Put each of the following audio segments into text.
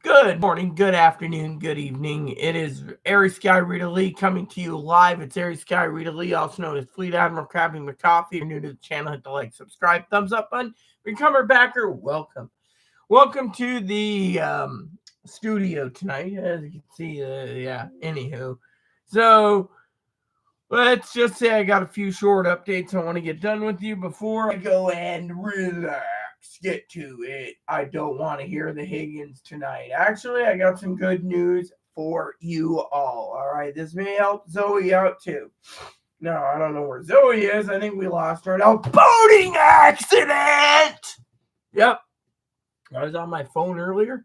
Good morning, good afternoon, good evening. It is Airy Sky Rita Lee coming to you live. It's Airy Sky Rita Lee, also known as Fleet Admiral Crabbing McCoffee. If you're new to the channel, hit the like, subscribe, thumbs up button. Becomer backer, welcome. Welcome to the studio tonight. As you can see, anywho. So, let's just say I got a few short updates I want to get done with you before I go and relax. Get to it. I don't want to hear the Higgins tonight. Actually, I got some good news for you all right, this may help Zoe out too. No, I don't know where Zoe is. I think we lost her in a boating accident. Yep. I was on my phone earlier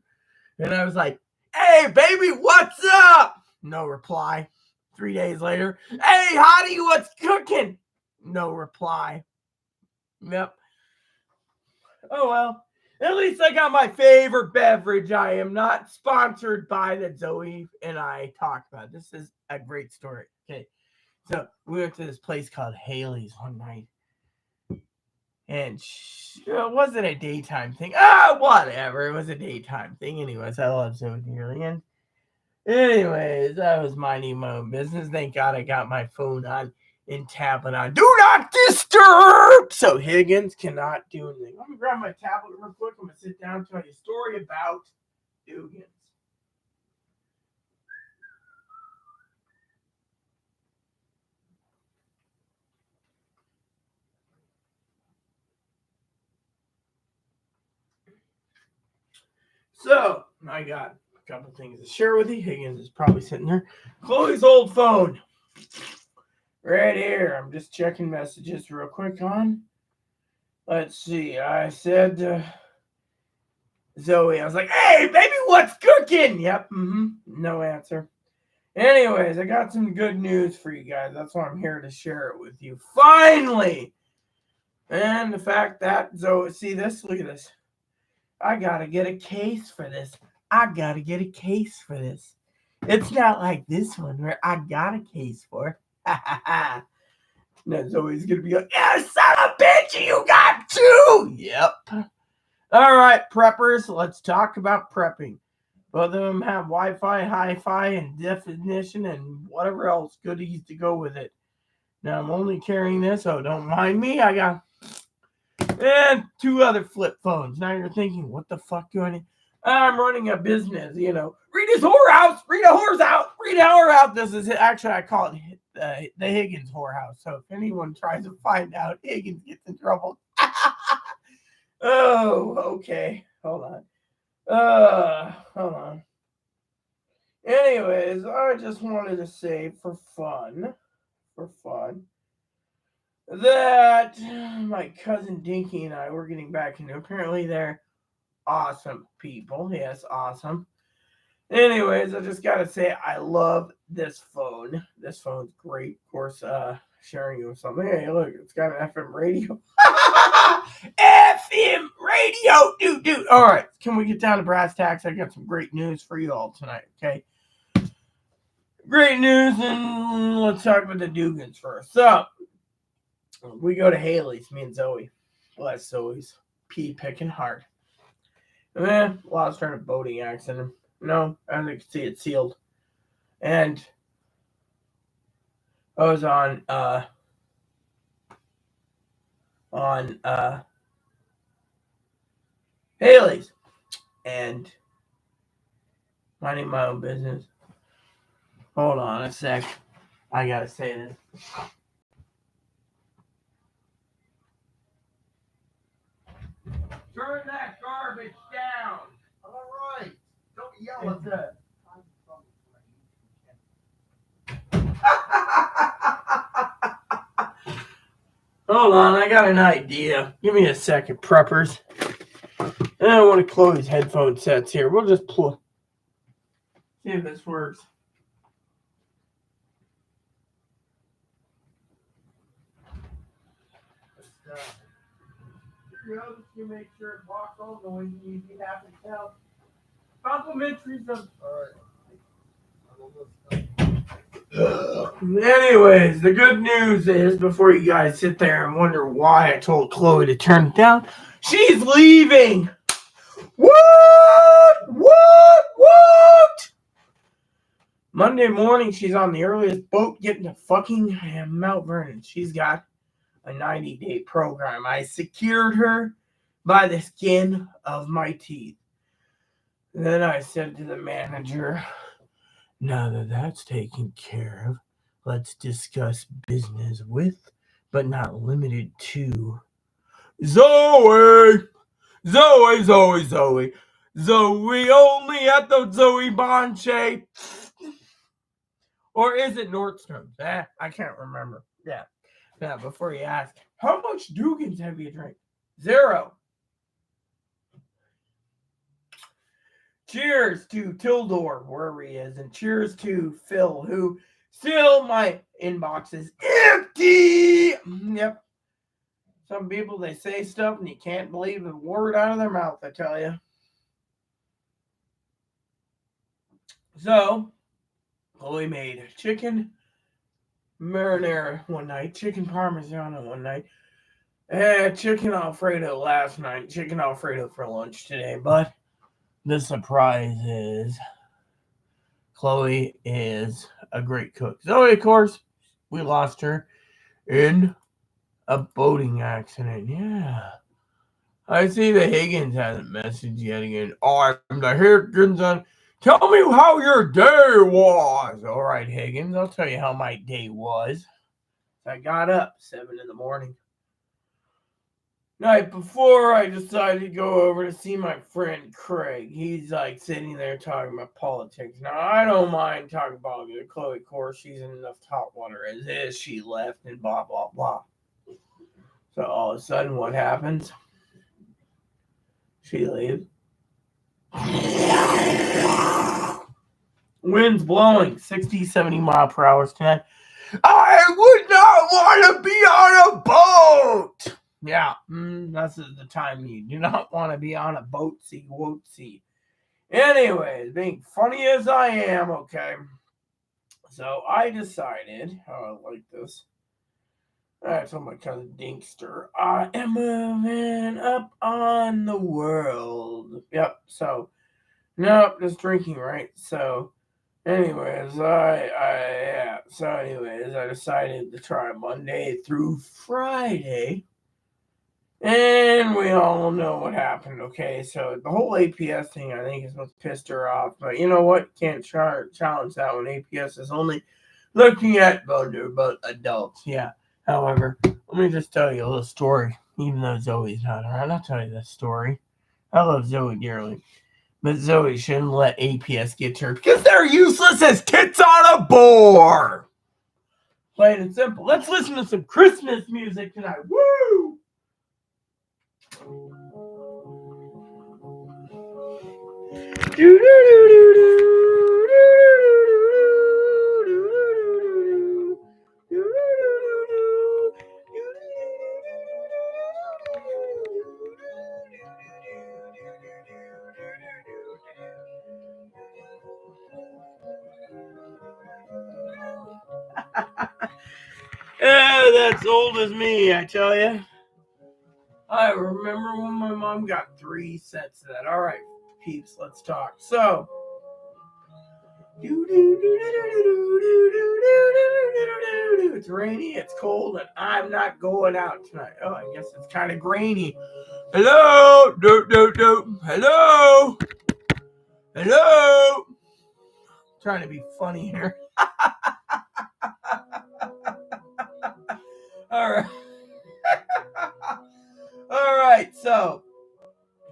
and I was like, hey baby, what's up? No reply. 3 days later, hey hottie, what's cooking? No reply. Yep. Oh well, at least I got my favorite beverage. I am not sponsored by that Zoe and I talked about. This is a great story. Okay, so we went to this place called Haley's one night, and it wasn't a daytime thing. Whatever. It was a daytime thing. Anyways, I love Zoe dearly, and anyways, I was minding my own business. Thank God I got my phone on and tablet on. Do not disturb! So Higgins cannot do anything. Let me grab my tablet real quick. I'm going to sit down and tell you a story about Dugan. So, I got a couple things to share with you. Higgins is probably sitting there. Chloe's old phone. Right here. I'm just checking messages real quick on. Let's see. I said Zoe, I was like, hey, baby, what's cooking? Yep. No answer. Anyways, I got some good news for you guys. That's why I'm here to share it with you. Finally! And the fact that Zoe, see this? Look at this. I gotta get a case for this. It's not like this one where I got a case for. Now Zoe's gonna be like, yeah, son of a bitch, you got two! Yep. All right, preppers, let's talk about prepping. Both of them have Wi-Fi, hi-fi, and definition, and whatever else goodies to go with it. Now, I'm only carrying this, so don't mind me. I got and two other flip phones. Now you're thinking, what the fuck do I need? I'm running a business, Rita's whorehouse. Rita whores out. Rita whore out. This is actually, I call it the Higgins whorehouse. So if anyone tries to find out, Higgins gets in trouble. Oh, okay. Hold on. Anyways, I just wanted to say for fun, that my cousin Dinky and I were getting back into. Apparently, they're awesome people. Yes, awesome. Anyways, I just gotta say I love this phone. This phone's great. Of course, sharing you with something. Hey, look, it's got an FM radio. FM radio, dude. All right, can we get down to brass tacks? I got some great news for you all tonight. Okay, great news, and let's talk about the Dugans first. So we go to Haley's, me and Zoe. Bless Zoe's pee picking hard. And then lost her in a boating accident. No, as you can see, it's sealed. And I was on Haley's and minding my own business. Hold on a sec. I gotta say this. Turn that garbage down. All right. Don't yell at me. Hold on, I got an idea. Give me a second, preppers. And I want to close headphone sets here. We'll just see if this works. You make sure it blocks all noise and you'd be happy to tell. Complimentary from. Anyways, the good news is, before you guys sit there and wonder why I told Chloe to turn it down, she's leaving. What? Monday morning, she's on the earliest boat getting to fucking Mount Vernon. She's got a 90-day program. I secured her by the skin of my teeth. Then I said to the manager, now that that's taken care of, let's discuss business with, but not limited to, Zoe only at the Zoe Bonche. Or is it Nordstrom's? I can't remember. Yeah. Now, before you ask, how much Dugan's have you drank? 0. Cheers to Tildor, wherever he is, and cheers to Phil, who still my inbox is empty. Yep. Some people, they say stuff and you can't believe a word out of their mouth, I tell you. So, Chloe made chicken marinara one night, chicken parmesan one night, and chicken Alfredo last night, chicken Alfredo for lunch today. But the surprise is Chloe is a great cook. Zoe, of course, we lost her in a boating accident. Yeah. I see the Higgins hasn't messaged yet again. I'm the Higgins on. Tell me how your day was. All right, Higgins, I'll tell you how my day was. I got up 7 a.m. Night before, I decided to go over to see my friend Craig. He's like sitting there talking about politics. Now, I don't mind talking about it. Chloe, of course, she's in enough hot water as is. She left and blah, blah, blah. So all of a sudden, what happens? She leaves. Winds blowing 60, 70 mile per hour tonight. I would not want to be on a boat. Yeah, that's the time you do not want to be on a boat. Won't see. Anyways, being funny as I am, okay. So I decided, I like this. I told my cousin Dinkster, I am moving up on the world. Yep. So, nope, just drinking, right? So, anyways, I decided to try Monday through Friday. And we all know what happened, okay? So the whole APS thing, I think, is what pissed her off. But you know what? Can't challenge that one. APS is only looking at vulnerable adults. Yeah. However, let me just tell you a little story. Even though Zoe's not around, I'll tell you that story. I love Zoe dearly. But Zoe shouldn't let APS get to her because they're useless as tits on a board. Plain and simple. Let's listen to some Christmas music tonight. Woo! That's old as me, I tell you. I remember when my mom got 3 sets of that. All right, peeps, let's talk. So, it's rainy, it's cold, and I'm not going out tonight. Oh, I guess it's kind of grainy. Hello? Hello? Hello? Trying to be funny here. All right. All right, so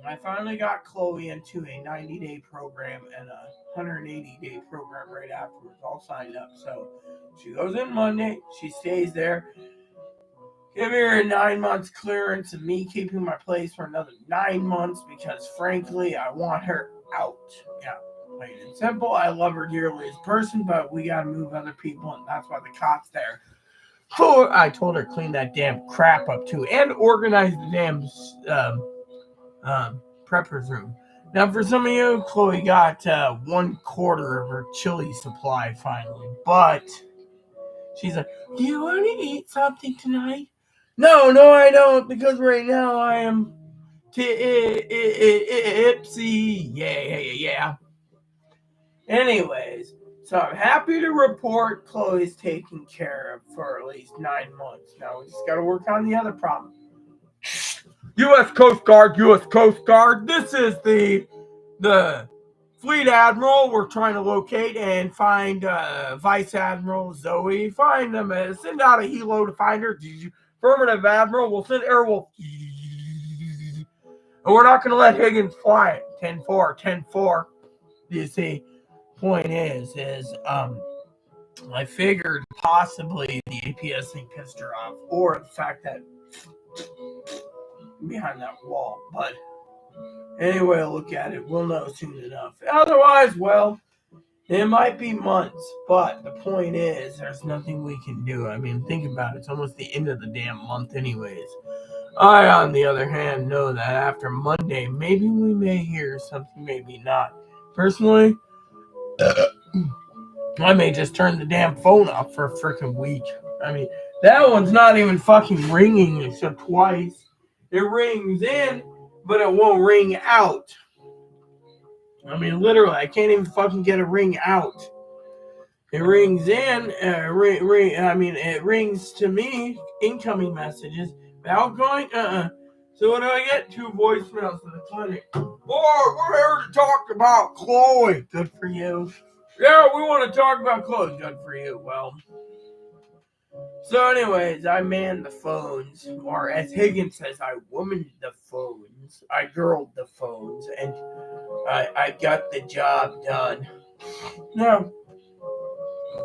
I finally got Chloe into a 90-day program and a 180-day program right afterwards, all signed up. So she goes in Monday, she stays there. Give her a 9 months clearance of me keeping my place for another 9 months because, frankly, I want her out. Yeah, plain and simple. I love her dearly as a person, but we got to move other people, and that's why the cop's there. I told her clean that damn crap up too and organize the damn prepper's room. Now, for some of you, Chloe got 1/4 of her chili supply finally, but she's like, do you want to eat something tonight? No, I don't, because right now I am Tipsy. Yeah. Anyways, so I'm happy to report Chloe's taken care of for at least 9 months. Now we just got to work on the other problem. U.S. Coast Guard. This is the Fleet Admiral. We're trying to locate and find Vice Admiral Zoe. Find them. Send out a helo to find her. Affirmative, Admiral. We'll send Airwolf. And we're not going to let Higgins fly it. 10-4. You see, point is I figured possibly the APS thing pissed her off, or the fact that behind that wall. But anyway, I'll look at it. We'll know soon enough. Otherwise, well, it might be months, but the point is there's nothing we can do. I mean, think about it. It's almost the end of the damn month anyways. I, on the other hand, know that after Monday, maybe we may hear something, maybe not. Personally, I may just turn the damn phone off for a freaking week. I mean, that one's not even fucking ringing except twice. It rings in, but it won't ring out. I mean, literally, I can't even fucking get a ring out. It rings in, it rings to me, incoming messages, outgoing, So what do I get? 2 voicemails to the clinic. Boy, we're here to talk about Chloe. Good for you. Yeah, we want to talk about Chloe. Good for you. Well, so anyways, I manned the phones, or as Higgins says, I womaned the phones. I girled the phones, and I got the job done. Now,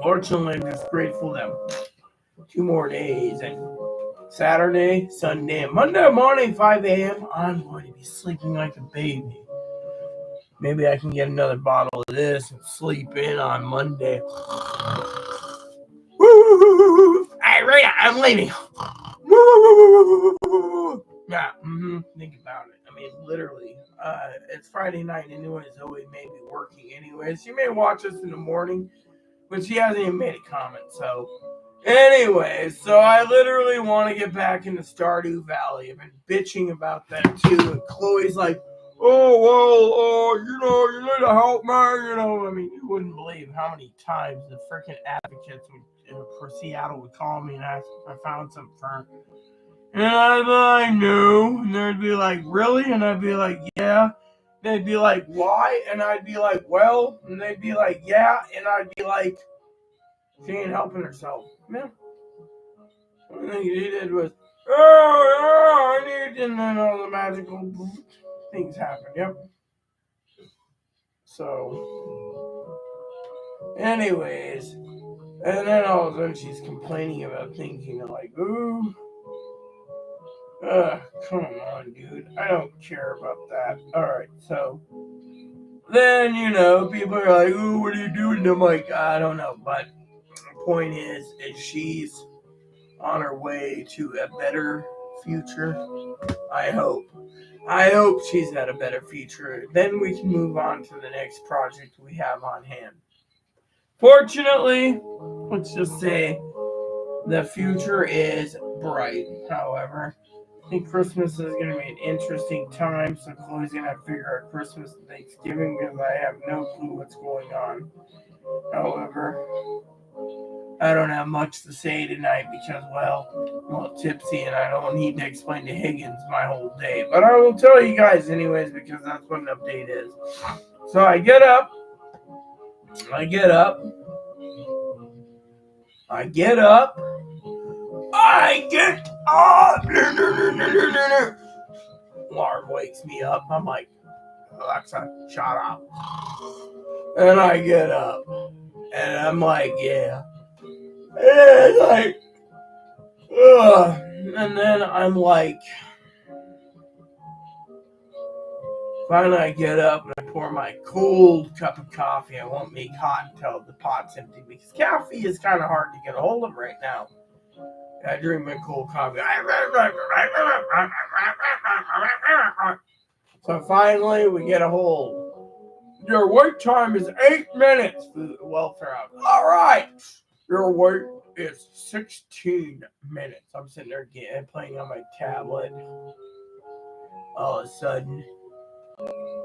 fortunately, I'm just grateful that 2 more days, and Saturday, Sunday, and Monday morning, 5 a.m., I'm going to be sleeping like a baby. Maybe I can get another bottle of this and sleep in on Monday. Hey, Rita, I'm leaving. Yeah, think about it. I mean, literally, it's Friday night anyway. Zoe may be working anyways. She may watch us in the morning, but she hasn't even made a comment. So, anyways, so I literally want to get back into Stardew Valley. I've been bitching about that too, and Chloe's like, oh, well, you need to help me, I mean, you wouldn't believe how many times the freaking advocates for Seattle would call me and ask if I found something for her. And I'd be like, no. And they'd be like, really? And I'd be like, yeah. They'd be like, why? And I'd be like, well. And they'd be like, yeah. And I'd be like, she ain't helping herself. Yeah. The only thing she did was, oh, I need, and then all the magical things happen. Yep. So, anyways, and then all of a sudden she's complaining about things, like, ooh, come on, dude, I don't care about that. Alright, so, then, people are like, ooh, what are you doing? And I'm like, I don't know, but the point is she's on her way to a better future, I hope. I hope she's at a better future. Then we can move on to the next project we have on hand. Fortunately, let's just say the future is bright. However, I think Christmas is going to be an interesting time, so Chloe's going to have to figure out Christmas and Thanksgiving because I have no clue what's going on. However, I don't have much to say tonight because, well, I'm a little tipsy and I don't need to explain to Higgins my whole day. But I will tell you guys anyways because that's what an update is. So I get up. Alarm wakes me up. I'm like, Alexa, shut up. And I get up. And I'm like, yeah. And it's like, ugh. And then I'm like, finally I get up and I pour my cold cup of coffee. I won't make hot until the pot's empty because coffee is kind of hard to get a hold of right now. I drink my cold coffee. So finally we get a hold. Your wait time is 8 minutes for the welfare out. All right. Your wait is 16 minutes. I'm sitting there playing on my tablet. all of a sudden,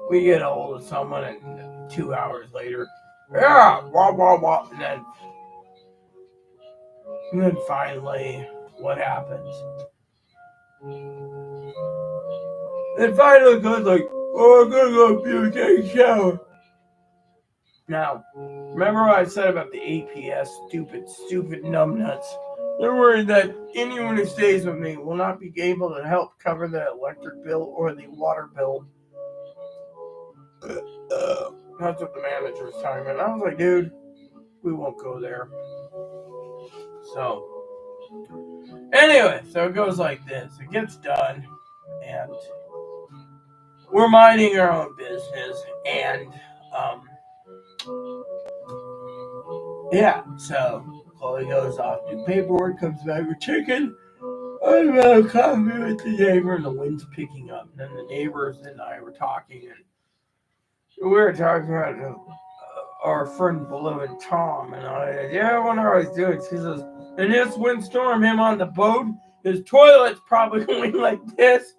we get a hold of someone, and 2 hours later, yeah, wah, wah, wah. And then finally, what happens? And finally, goes like, oh, I'm gonna go take a shower. Now, remember what I said about the APS, stupid numbnuts? They're worried that anyone who stays with me will not be able to help cover the electric bill or the water bill. That's what the manager was telling me. And I was like, dude, we won't go there. So, anyway, so it goes like this. It gets done, and we're minding our own business, and, yeah, so Chloe goes off, do paperwork, comes back with chicken. I'm having coffee with the neighbor, and the wind's picking up. And then the neighbors and I were talking, and we were talking about our friend beloved Tom. And I wonder how he's doing. She says, in this windstorm, him on the boat, his toilet's probably going like this.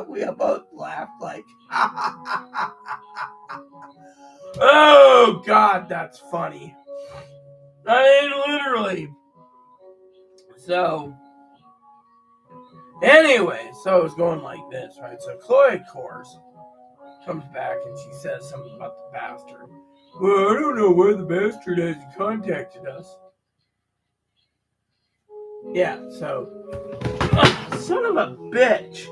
We both laughed like, oh, God, that's funny. I mean, literally. So, anyway, so it was going like this, right? So Chloe, of course, comes back and she says something about the bastard. Well, I don't know where the bastard is. He contacted us. Yeah, so, son of a bitch.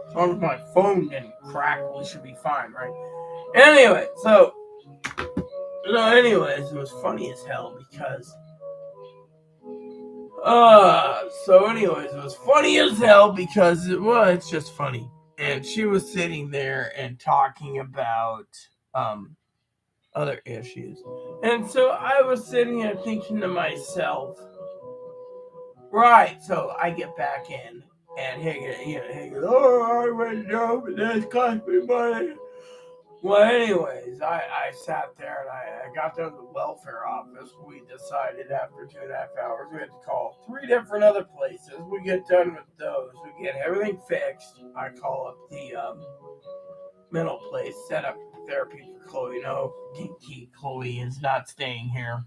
As long as my phone didn't crack, we should be fine, right? Anyway, so, anyways, it was funny as hell because, it was funny as hell because, it's just funny. And she was sitting there and talking about, other issues. And so I was sitting there thinking to myself, right, so I get back in, and he goes, oh, I went down, but this cost me money. Well, anyways, I sat there and I got down to the welfare office. We decided after 2.5 hours we had to call 3 different other places. We get done with those. We get everything fixed. I call up the mental place, set up therapy for Chloe. No, Chloe is not staying here,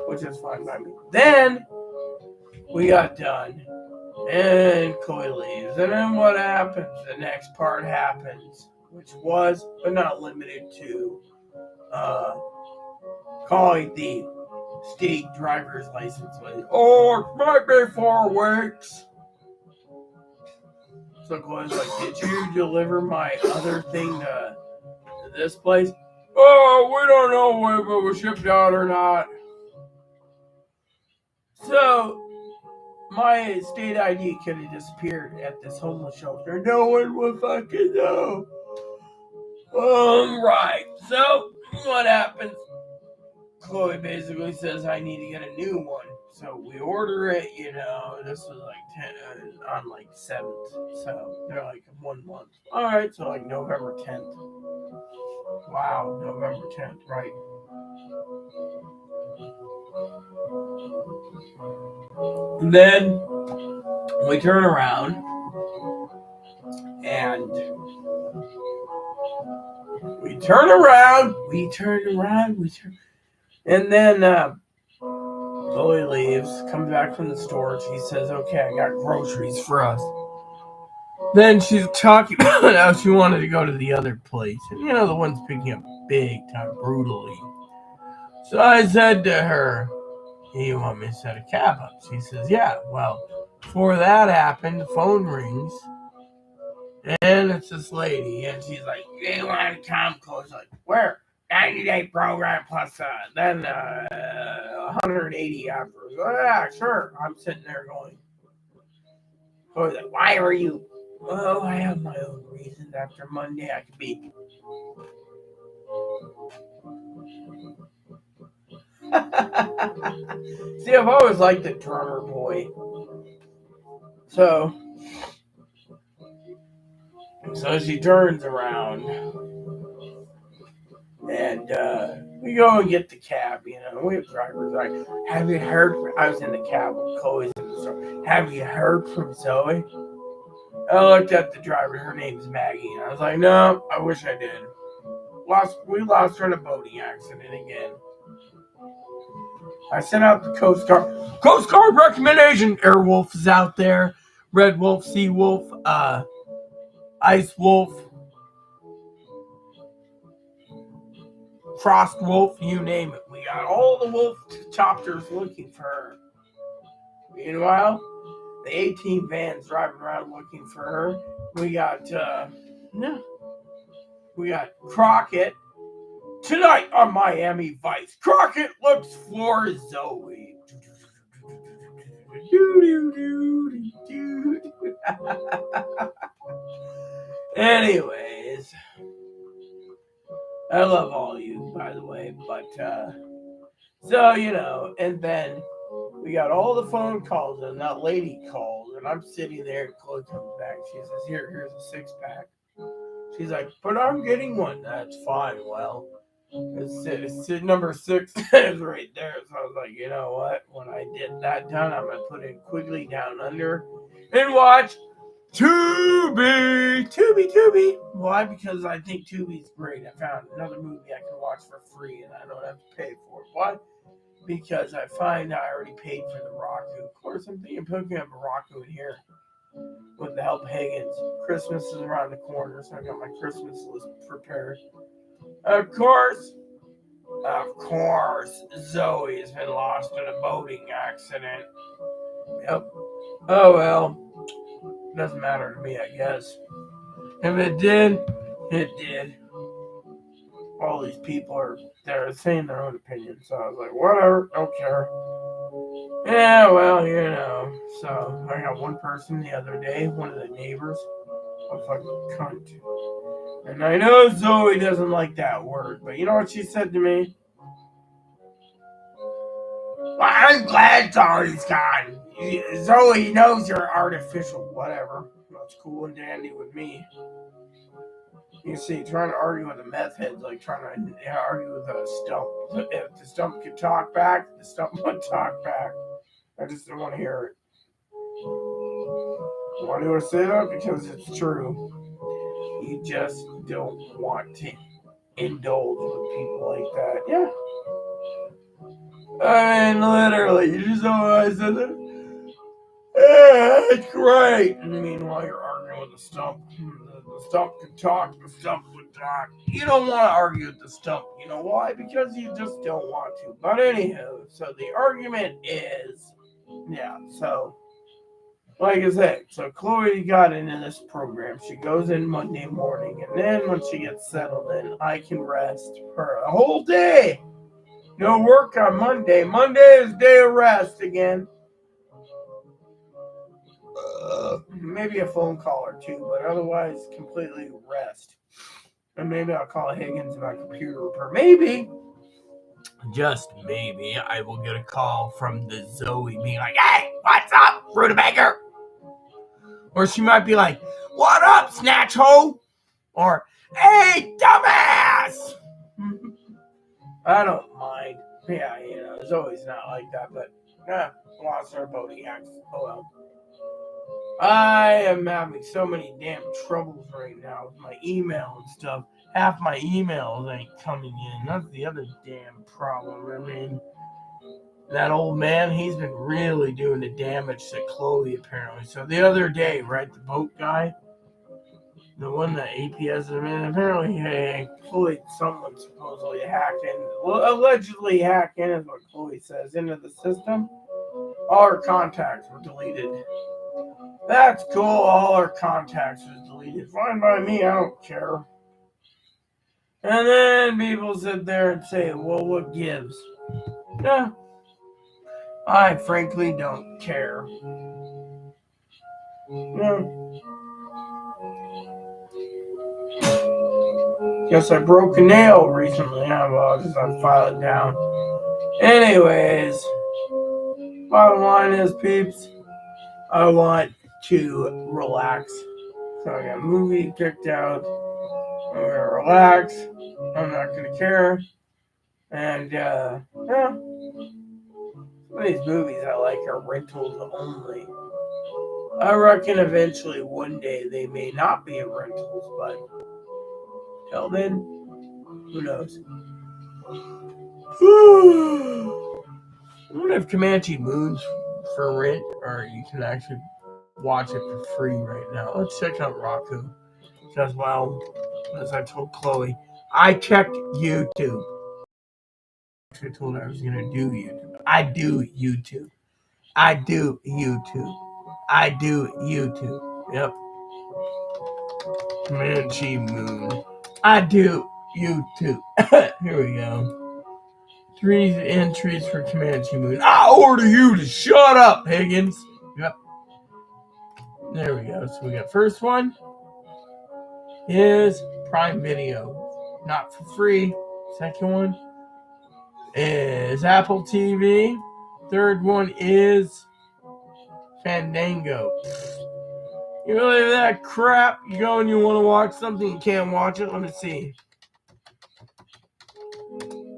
which is fine by me. Then we got done, and Chloe leaves. And then what happens? The next part happens, which was, but not limited to, calling the state driver's license lady. Oh, it might be 4 weeks. So Chloe's like, did you deliver my other thing to this place? Oh, we don't know if it was shipped out or not. So, my state ID could have disappeared at this homeless shelter. No one will fucking know. Right. So, what happens? Chloe basically says I need to get a new one. So we order it, this was like 10, on like 7th. So they're like 1 month. Alright, so like November 10th. Wow, November 10th, right. And then we turn around and and then Chloe leaves, comes back from the store. She says, okay, I got groceries for us. Then she's talking about how she wanted to go to the other place. And, the one's picking up big time, brutally. So I said to her, hey, you want me to set a cab up? She says, yeah. Well, before that happened, the phone rings. And it's this lady. And she's like, you want to come? Chloe's like, where? 90-day program plus then 180 afterwards. Oh, yeah, sure. I'm sitting there going, Chloe's like, why are you? Oh, I have my own reasons. After Monday, I could be. See, I've always liked the drummer boy. So she turns around and we go and get the cab, we have drivers like, have you heard, I was in the cab with Chloe's in the store, have you heard from Zoe? I looked at the driver, her name's Maggie, and I was like, no, I wish I did. We lost her in a boating accident again. I sent out the Coast Guard recommendation. Airwolf is out there. Red Wolf, Sea Wolf, Ice Wolf, Frost Wolf, you name it. We got all the wolf chopters looking for her. Meanwhile, the 18 vans driving around looking for her. We got Crockett. Tonight on Miami Vice, Crockett looks for Zoe. Anyways, I love all of you, by the way, but so and then we got all the phone calls, and that lady calls, and I'm sitting there, and Chloe comes back. She says, here's a 6-pack. She's like, but I'm getting one. That's fine. Well, it's number 6 is right there. So I was like, you know what? When I get that done, I'm going to put it quickly down under and watch Tubi. Why? Because I think Tubi's great. I found another movie I can watch for free, and I don't have to pay for it. Why? Because I find I already paid for the Roku. Of course, I'm thinking putting up a Roku in here with the help of Higgins. Christmas is around the corner, so I got my Christmas list prepared. Of course, Zoe has been lost in a boating accident. Yep. Oh well, doesn't matter to me, I guess. If it did, it did. All these people are there saying their own opinion, so I was like, whatever, don't care. Yeah, well, so I got one person the other day, one of the neighbors, a fucking cunt. And I know Zoe doesn't like that word, but you know what she said to me? Well, I'm glad Zoe's gone. Zoe knows you're artificial, whatever. That's cool and dandy with me. You see, trying to argue with a meth head's like trying to argue with a stump. If the stump could talk back, the stump would talk back. I just don't want to hear it. Why do I say that? Because it's true. You just don't want to indulge with people like that. Yeah. I mean, literally, you just don't want to say that. Yeah, it's great. And meanwhile, you're arguing with the stump. The stump can talk, the stump would talk. You don't want to argue with the stump. You know why? Because you just don't want to. But anywho, so the argument is, so like I said, so Chloe got into this program. She goes in Monday morning, and then when she gets settled in, I can rest for a whole day. No work on Monday. Monday is day of rest again. Maybe a phone call or two, but otherwise completely rest. And maybe I'll call Higgins about computer repair. Maybe, just maybe, I will get a call from the Zoe being like, hey, what's up, Rutabaker? Or she might be like, what up, snatch hole? Or, hey, dumbass! I don't mind. Yeah, Zoe's not like that, but lost her boating accident. Oh well. I am having so many damn troubles right now with my email and stuff. Half my emails ain't coming in. That's the other damn problem. I mean, that old man, he's been really doing the damage to Chloe, apparently. So the other day, right, the boat guy, the one that APS, apparently, Chloe, someone supposedly hacked in, allegedly hacked in, is what Chloe says, into the system. All her contacts were deleted. That's cool, all her contacts were deleted. Fine by me, I don't care. And then people sit there and say, well, what gives? Yeah. I frankly don't care. No. Guess I broke a nail recently. I'll just file it down. Anyways, bottom line is, peeps, I want to relax. So I got a movie picked out. I'm going to relax. I'm not going to care. And yeah, some of these movies I like are rentals only. I reckon eventually one day they may not be in rentals, but till then, who knows? I wonder if Comanche Moon's for rent or you can actually watch it for free right now. Let's check out Roku. Because, well, as I told Chloe, I checked YouTube. I told her I was going to do YouTube. I do YouTube. I do YouTube. I do YouTube. Yep. Comanche Moon. I do YouTube. Here we go. 3 entries for Comanche Moon. I order you to shut up, Higgins. Yep. There we go. So we got first one is Prime Video. Not for free. Second one is Apple TV. Third one is Fandango. You believe that crap? You go and you want to watch something, you can't watch it? Let me see.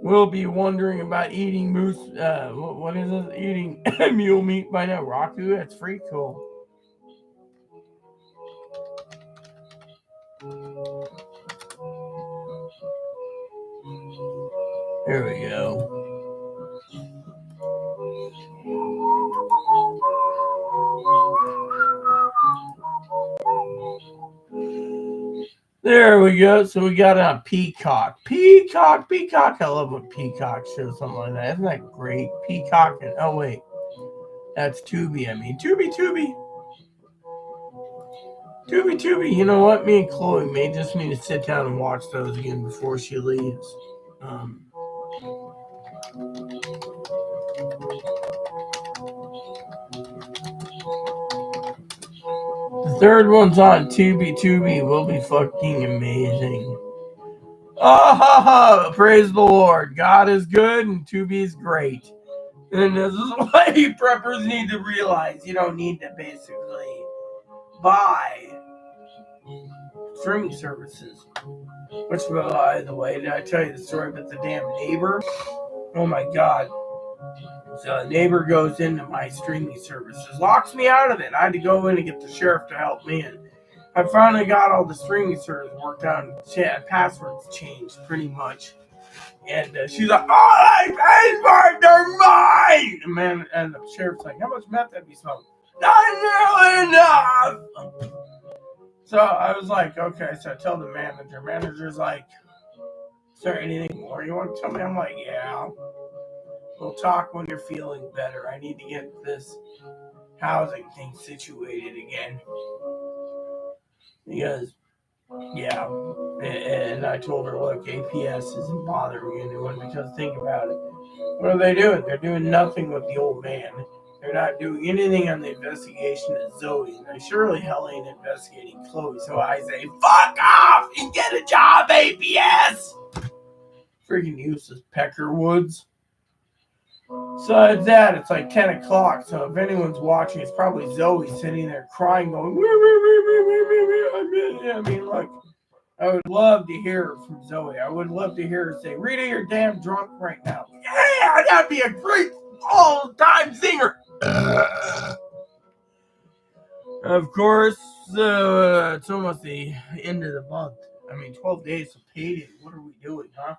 We'll be wondering about eating moose. What is it? Eating mule meat by now. Roku? That's free cool. There we go. There we go. So we got a Peacock. Peacock. I love when Peacock shows something like that. Isn't that great? Peacock and oh wait, that's Tubi. I mean Tubi. You know what? Me and Chloe may just need to sit down and watch those again before she leaves. The third one's on Tubi. Tubi will be fucking amazing. Oh, ha, ha. Praise the Lord. God is good and Tubi's great. And this is what you preppers need to realize. You don't need to basically buy streaming services. Which, by the way, did I tell you the story about the damn neighbor? Oh my god. So a neighbor goes into my streaming services, locks me out of it. I had to go in and get the sheriff to help me in. I finally got all the streaming services worked out and passwords changed pretty much. And she's like, all I paid for it, they're mine! And man, and the sheriff's like, how much meth have you smoked? Not nearly enough! So I was like, okay. So I tell the manager. Manager's like, is there anything more you want to tell me? I'm like, yeah. We'll talk when you're feeling better. I need to get this housing thing situated again. Because, yeah. And I told her, look, APS isn't bothering anyone because think about it. What are they doing? They're doing nothing with the old man. They're not doing anything on the investigation of Zoe. And they surely hell ain't investigating Chloe. So I say, fuck off and get a job, APS! Freaking useless Peckerwoods. Besides that, it's like 10 o'clock. So if anyone's watching, it's probably Zoe sitting there crying, going, I mean, look. I would love to hear from Zoe. I would love to hear her say, Rita, you're damn drunk right now. Yeah, that'd be a great all-time singer. Of course, it's almost the end of the month. I mean, 12 days of payday. What are we doing, huh?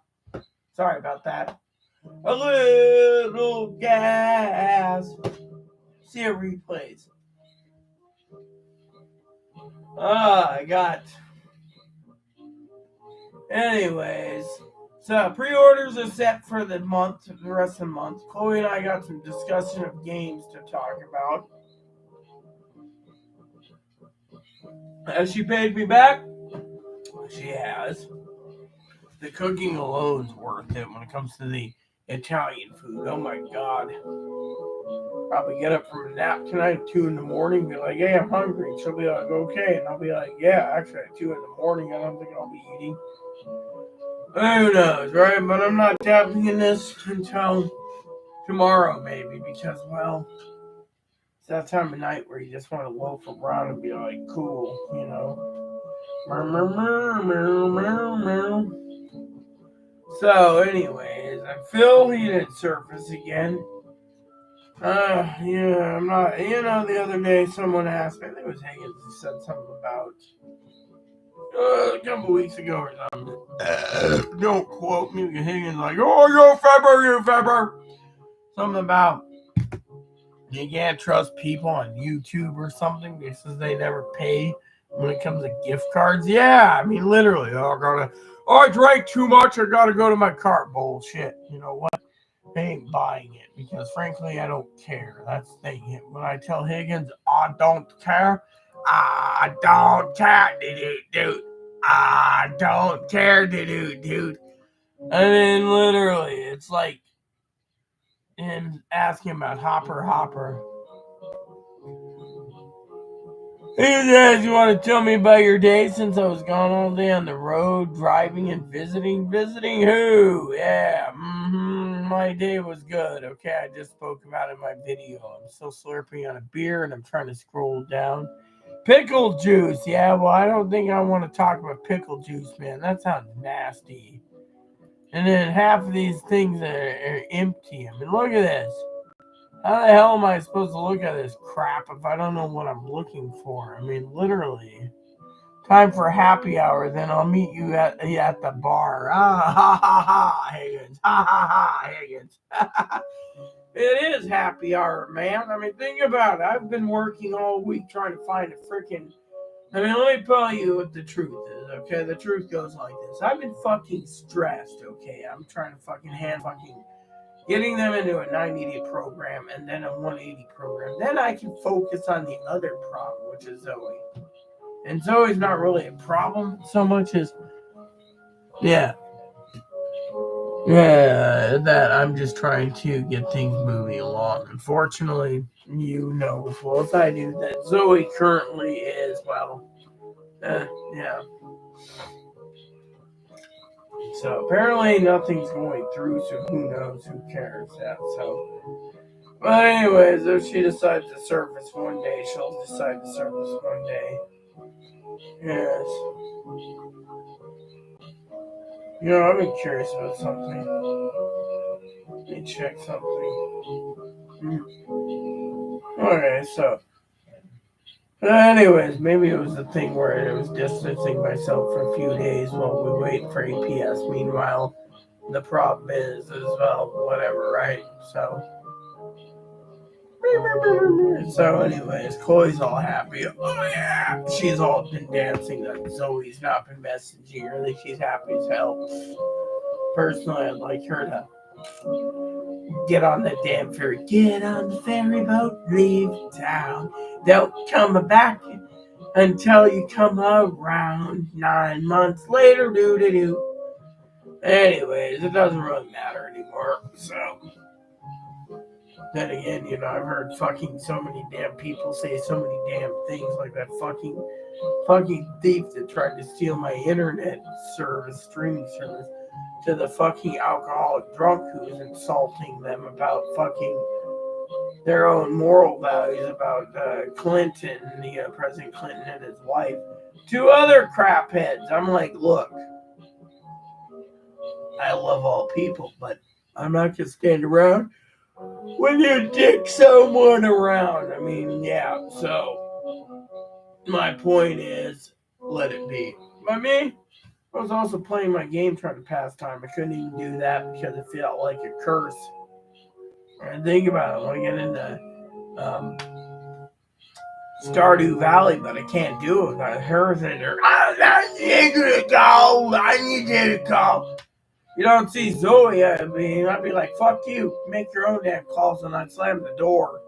Sorry about that. A little gas. See a replays. I got... Anyways, so pre-orders are set for the month, the rest of the month. Chloe and I got some discussion of games to talk about. Has she paid me back? She has. The cooking alone's worth it when it comes to the Italian food. Oh my god. Probably get up from a nap tonight at 2 in the morning, be like, hey, I'm hungry. And she'll be like, okay. And I'll be like, yeah, actually at 2 in the morning, I don't think I'll be eating. Who knows, right? But I'm not dabbling in this until tomorrow, maybe, because, well, it's that time of night where you just want to loaf around and be like, cool, you know. So, anyways, Phil, he didn't surface again. Yeah, I'm not. The other day someone asked me, I think it was Higgins, he said something about a couple weeks ago or something. Don't quote me, Higgins, like, oh, you Febber. Something about you can't trust people on YouTube or something because they never pay when it comes to gift cards. Yeah, I mean, literally, I drank too much, I gotta go to my car. Bullshit. You know what? I ain't buying it because, frankly, I don't care. That's the thing. When I tell Higgins, I don't care, dude. I don't care, dude. And then, literally, it's like him asking about Hopper. Hey guys, you want to tell me about your day since I was gone all day on the road, driving and visiting? Visiting who? Yeah, my day was good. Okay, I just spoke about it in my video. I'm still slurping on a beer and I'm trying to scroll down. Pickle juice. Yeah, well, I don't think I want to talk about pickle juice, man. That sounds nasty. And then half of these things are empty. I mean, look at this. How the hell am I supposed to look at this crap if I don't know what I'm looking for? I mean, literally. Time for happy hour, then I'll meet you at the bar. Higgins. Higgins. It is happy hour, man. I mean, think about it. I've been working all week trying to find a freaking... I mean, let me tell you what the truth is, okay? The truth goes like this. I've been fucking stressed, okay? I'm trying to getting them into a 980 program and then a 180 program. Then I can focus on the other problem, which is Zoe. And Zoe's not really a problem so much as, that I'm just trying to get things moving along. Unfortunately, you know as well as I do that Zoe currently is, So apparently nothing's going through, so who knows, who cares that, so. But anyways, if she decides to surface one day, she'll decide to surface one day. Yes. I've been curious about something. Let me check something. Okay, so. Anyways, maybe it was a thing where it was distancing myself for a few days while we wait for APS. Meanwhile, the problem is well, whatever, right? So anyways, Chloe's all happy. Oh yeah, she's all been dancing. That Zoe's not been messaging her. That she's happy as hell. Personally, I'd like her to get on the damn ferry. Get on the ferry boat, leave town. Don't come back until you come around 9 months later. Do. Anyways, it doesn't really matter anymore. So. Then again, I've heard fucking so many damn people say so many damn things like that fucking thief that tried to steal my internet streaming service, to the fucking alcoholic drunk who's insulting them about fucking their own moral values about Clinton, President Clinton and his wife, to other crap heads. I'm like, look, I love all people, but I'm not gonna stand around when you dick someone around. I mean, yeah, so my point is, let it be. But me, I was also playing my game trying to pass time. I couldn't even do that because it felt like a curse. And think about it, when I get into Stardew Valley, but I can't do it. I heard that I need you to go. I need you to go. You don't see Zoe, I mean, I'd be like, fuck you, make your own damn calls, and I'd slam the door.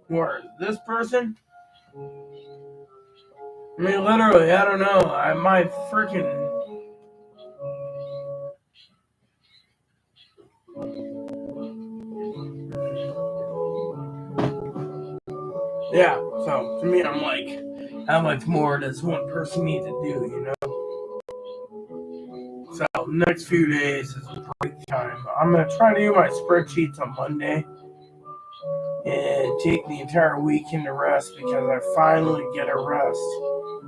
Where this person, I mean, literally, I don't know, I might freaking... Yeah, so, to me, I'm like, how much more does one person need to do, So, next few days is break time. I'm going to try to do my spreadsheets on Monday and take the entire weekend to rest because I finally get a rest.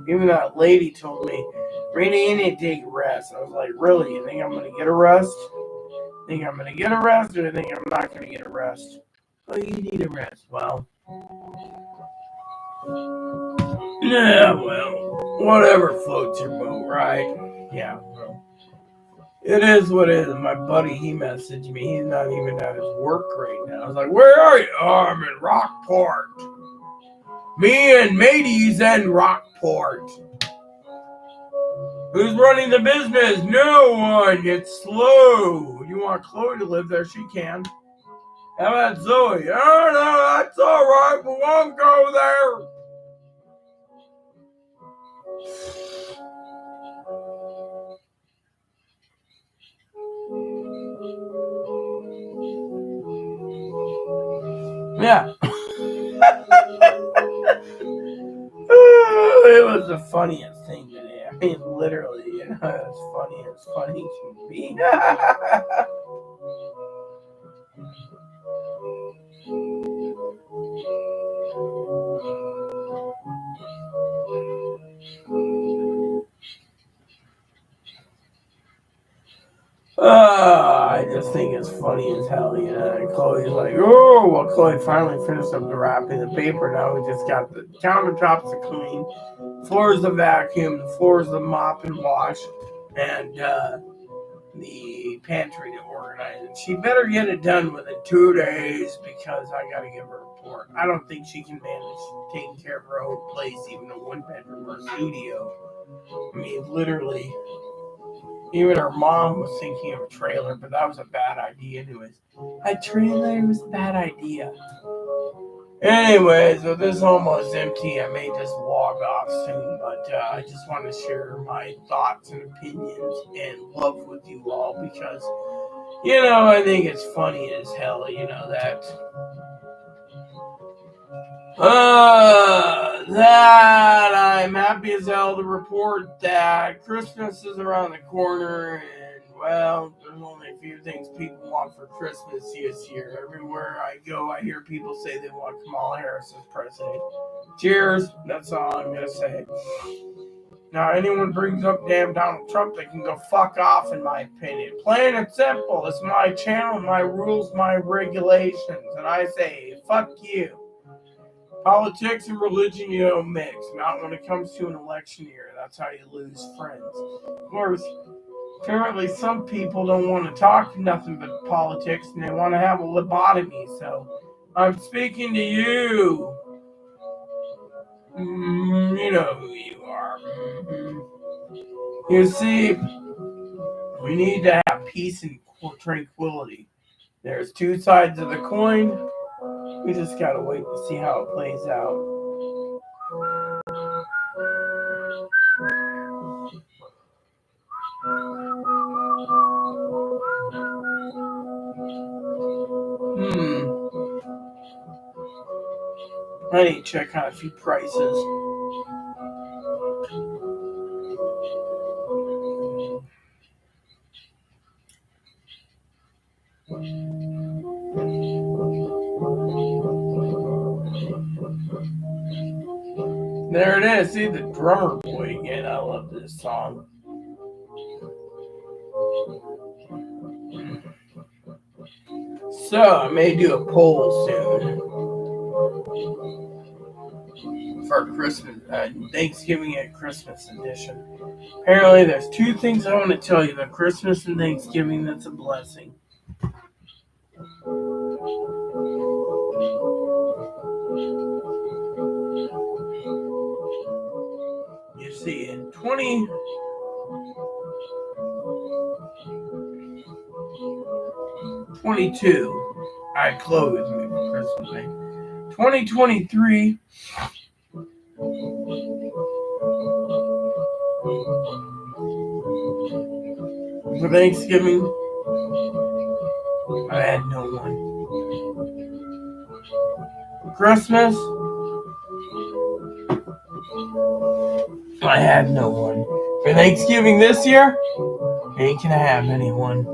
Even that lady told me, Rainy, you need to take a rest. I was like, really? You think I'm going to get a rest? Think I'm going to get a rest, or think I'm not going to get a rest? Oh, you need a rest. Well, yeah, well, whatever floats your boat, right? Yeah, well, it is what it is. My buddy, he messaged me. He's not even at his work right now. I was like, where are you? Oh, I'm in Rockport. Me and Mateys in Rockport. Who's running the business? No one. It's slow. You want Chloe to live there? She can. How about Zoe? Oh, no, that's all right. We won't go there. Yeah. It was the funniest thing today. I mean, literally, you know, as funny can be. I just think it's funny as hell, you know. And Chloe's like, oh, well, Chloe finally finished up the wrapping the paper. Now we just got the countertops to clean, floors to vacuum, the floors to mop and wash, and the pantry to organize. And she better get it done within 2 days because I got to give her a report. I don't think she can manage taking care of her own place, even a 1-bedroom or studio. I mean, literally. Even her mom was thinking of a trailer, but that was a bad idea anyways. A trailer was a bad idea. Anyways, with this almost empty, I may just log off soon, but I just want to share my thoughts and opinions and love with you all because, you know, I think it's funny as hell, you know, that I'm happy as hell to report that Christmas is around the corner, and well, there's only a few things people want for Christmas this year. Everywhere I go, I hear people say they want Kamala Harris as president. Cheers. That's all I'm gonna say. Now, anyone brings up damn Donald Trump, they can go fuck off, in my opinion. Plain and simple. It's my channel, my rules, my regulations, and I say, fuck you. Politics and religion, you don't mix. Not when it comes to an election year. That's how you lose friends. Of course, apparently some people don't want to talk nothing but politics and they want to have a lobotomy. So I'm speaking to you. You know who you are. You see, we need to have peace and tranquility. There's two sides of the coin. We just gotta wait to see how it plays out. I need to check on a few prices. There it is. See the drummer boy again. I love this song. So I may do a poll soon for Christmas, Thanksgiving and Christmas edition. Apparently, there's two things I want to tell you about Christmas and Thanksgiving that's a blessing. You see, in 2022, I closed me for Christmas Day. 2023, for Thanksgiving, I had no one. For Christmas, I had no one. For Thanksgiving this year, I ain't gonna have anyone.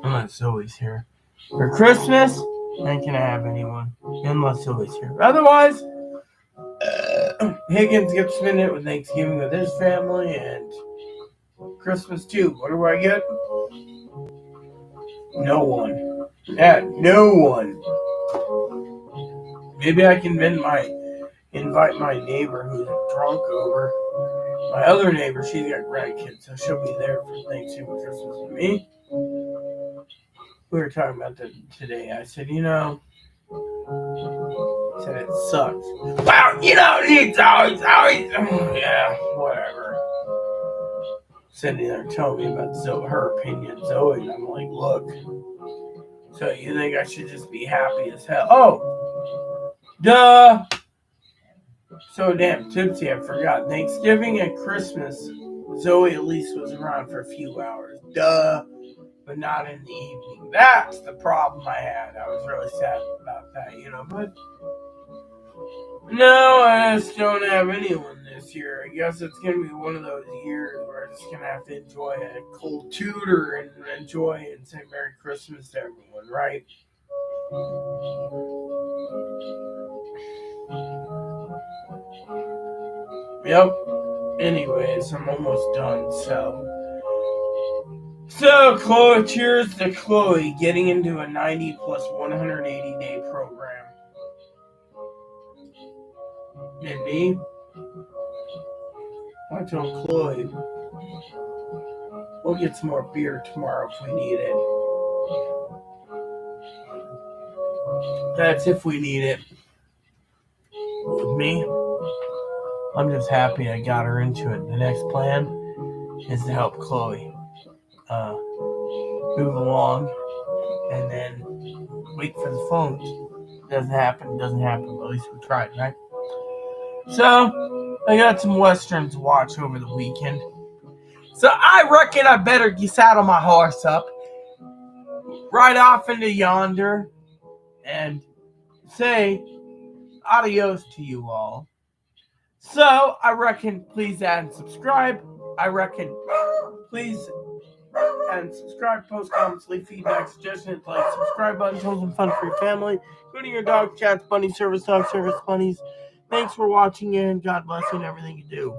Unless Zoe's here. For Christmas, I ain't gonna have anyone. Unless Zoe's here. Otherwise, Higgins gets to spend it with Thanksgiving with his family, and Christmas too. What do I get? No one. Yeah, no one. Maybe I can invite my neighbor who's drunk over. My other neighbor, she's got grandkids, so she'll be there for Thanksgiving, Christmas with me. We were talking about that today. I said, I said it sucks. Well, it's always, yeah, whatever. Sitting there telling me about her opinion, Zoe, and I'm like, look, so you think I should just be happy as hell? Oh, duh. So damn tipsy, I forgot. Thanksgiving and Christmas, Zoe at least was around for a few hours. Duh. But not in the evening. That's the problem I had. I was really sad about that, but no, I just don't have anyone this year. I guess it's going to be one of those years where I'm just going to have to enjoy a cold tutor and enjoy and say Merry Christmas to everyone, right? Yep. Anyways, I'm almost done, So, Chloe, cheers to Chloe getting into a 90 plus 180 day program. And me, I told Chloe, we'll get some more beer tomorrow if we need it. That's if we need it. With me, I'm just happy I got her into it. The next plan is to help Chloe move along and then wait for the phones. Doesn't happen, but at least we tried, right? So, I got some westerns to watch over the weekend. So, I reckon I better saddle my horse up, ride off into yonder, and say adios to you all. So, I reckon please add and subscribe. And subscribe, post comments, leave feedback, suggestions, like, subscribe button, something fun for your family, including your dog, cats, bunny, service dogs, service bunnies. Thanks for watching, and God bless you and everything you do.